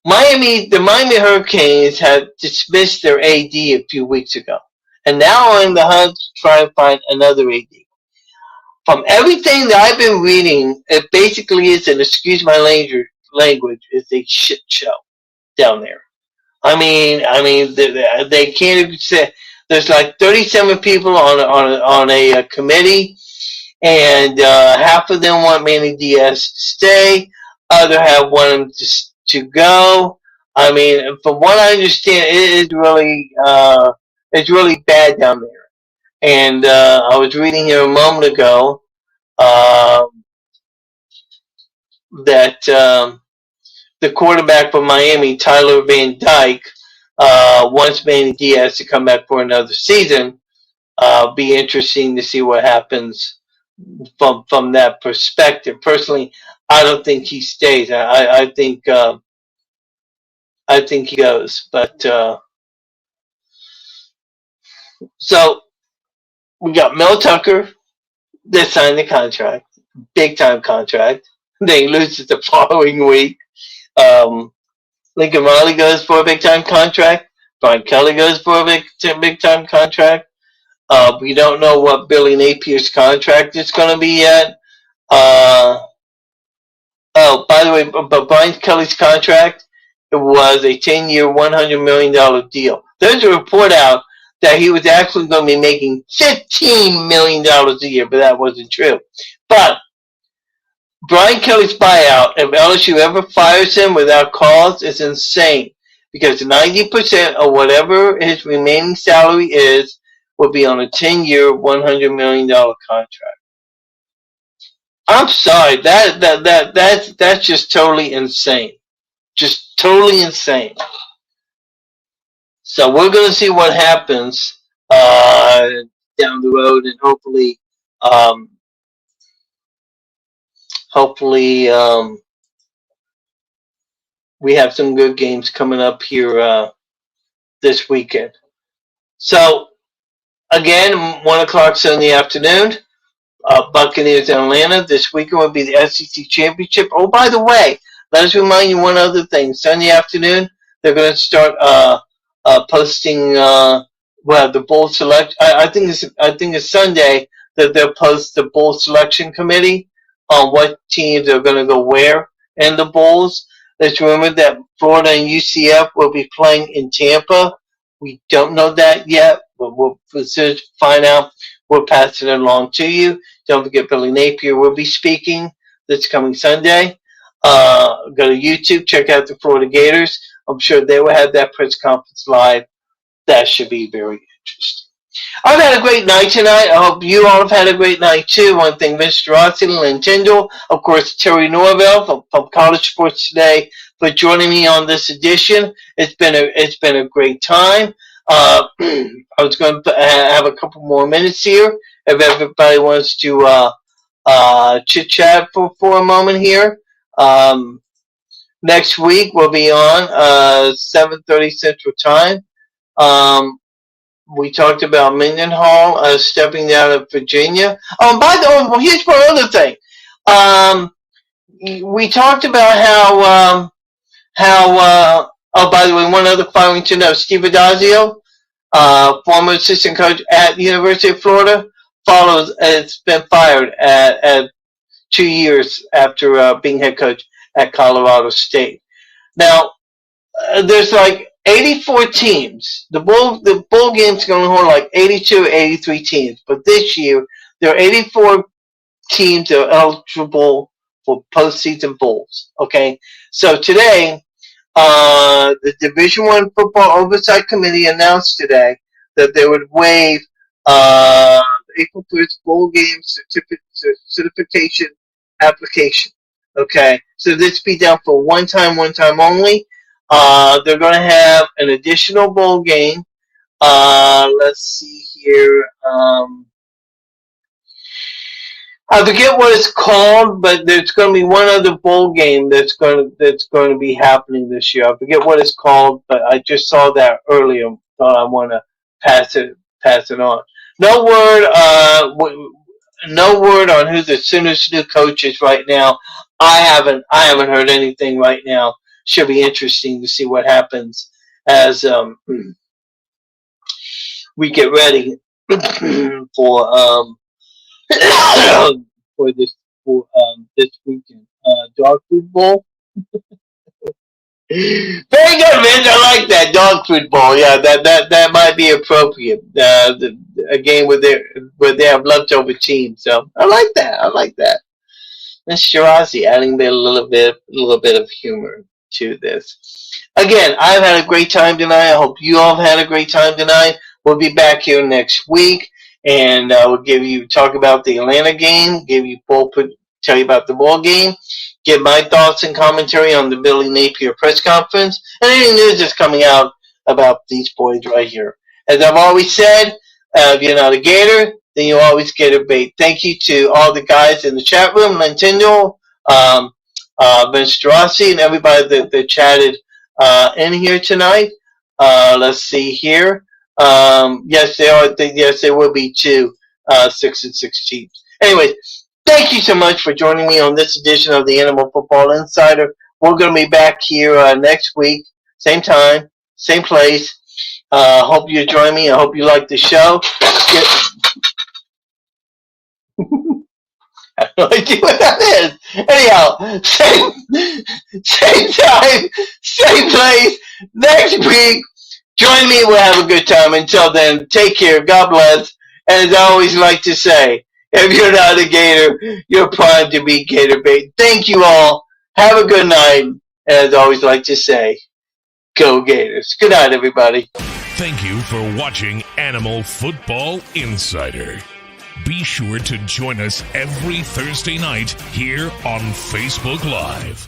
The Miami Hurricanes had dismissed their AD a few weeks ago, and now are in the hunt to try and find another AD. From everything that I've been reading, it basically is, and excuse my language, is a shit show down there. They can't even say. There's like 37 people on a committee, and half of them want Manny Diaz to stay. Other have want him to go. I mean, from what I understand, it's really bad down there. And I was reading here a moment ago uh, that the quarterback for Miami, Tyler Van Dyke, wants Manny Diaz to come back for another season. Be interesting to see what happens from that perspective. Personally, I don't think he stays. I think he goes. But so we got Mel Tucker that signed the contract, big time contract. They lose it the following week. Um, Lincoln Riley goes for a big time contract. Brian Kelly goes for a big time contract. We don't know what Billy Napier's contract is going to be yet. By the way, but Brian Kelly's contract was a 10-year, $100 million deal. There's a report out that he was actually going to be making $15 million a year, but that wasn't true. But Brian Kelly's buyout, if LSU ever fires him without cause, is insane because 90% of whatever his remaining salary is will be on a 10-year, $100 million contract. I'm sorry, that's just totally insane. Just totally insane. So we're going to see what happens down the road, and hopefully we have some good games coming up here this weekend. So again, 1:00 Sunday afternoon. Buccaneers in Atlanta. This weekend will be the SEC Championship. Oh, by the way, let us remind you one other thing. Sunday afternoon, they're going to start posting the bowl select. I think it's Sunday that they'll post the bowl selection committee on what teams are going to go where in the bowls. Let's remember that Florida and UCF will be playing in Tampa. We don't know that yet, but we'll soon find out. We'll pass it along to you. Don't forget Billy Napier will be speaking this coming Sunday. Go to YouTube, check out the Florida Gators. I'm sure they will have that press conference live. That should be very interesting. I've had a great night tonight. I hope you all have had a great night too. I want to thank Mr. Rossi, Lynn Tyndall, of course, Terry Norvell from College Sports Today for joining me on this edition. It's been a great time. I was going to have a couple more minutes here if everybody wants to chit chat for a moment here. Next week we'll be on 7:30 Central Time. We talked about Mendenhall stepping down of Virginia. By the way, here's one other thing. We talked about how by the way, one other filing to know: Steve Adazio, former assistant coach at the University of Florida, has been fired at 2 years after being head coach at Colorado State. Now, there's like 84 teams. The bowl game's going to hold like 82, 83 teams. But this year, there are 84 teams that are eligible for postseason bowls. Okay, so today, the Division I Football Oversight Committee announced today that they would waive April 1st bowl game certification application. Okay, so this be done for one time only. They're going to have an additional bowl game. Let's see here. I forget what it's called, but there's going to be one other bowl game that's going to be happening this year. I forget what it's called, but I just saw that earlier. Thought I want to pass it on. No word on who the Sooners' new coach is right now. I haven't heard anything right now. Should be interesting to see what happens as we get ready for this weekend. Dog food bowl. Very good, Vince. I like that dog food bowl. Yeah, that might be appropriate. A game where they have leftover teams. So I like that. I like that. Miss Shirazi adding a little bit of humor to this. Again, I've had a great time tonight. I hope you all have had a great time tonight. We'll be back here next week, and we'll talk about the Atlanta game, tell you about the ball game, give my thoughts and commentary on the Billy Napier press conference, and any news that's coming out about these boys right here. As I've always said, if you're not a Gator, then you always get a bait. Thank you to all the guys in the chat room, Nintendo, Vince Strassi, and everybody that chatted in here tonight. Let's see here. Yes, there are. Yes, there will be two 6-6 teams. Anyways, thank you so much for joining me on this edition of the Animal Football Insider. We're going to be back here next week, same time, same place. Hope you join me. I hope you like the show. I have no idea what that is. Anyhow, same time, same place, next week. Join me. We'll have a good time. Until then, take care. God bless. And as I always like to say, if you're not a Gator, you're primed to be Gator bait. Thank you all. Have a good night. And as I always like to say, go Gators. Good night, everybody. Thank you for watching Animal Football Insider. Be sure to join us every Thursday night here on Facebook Live.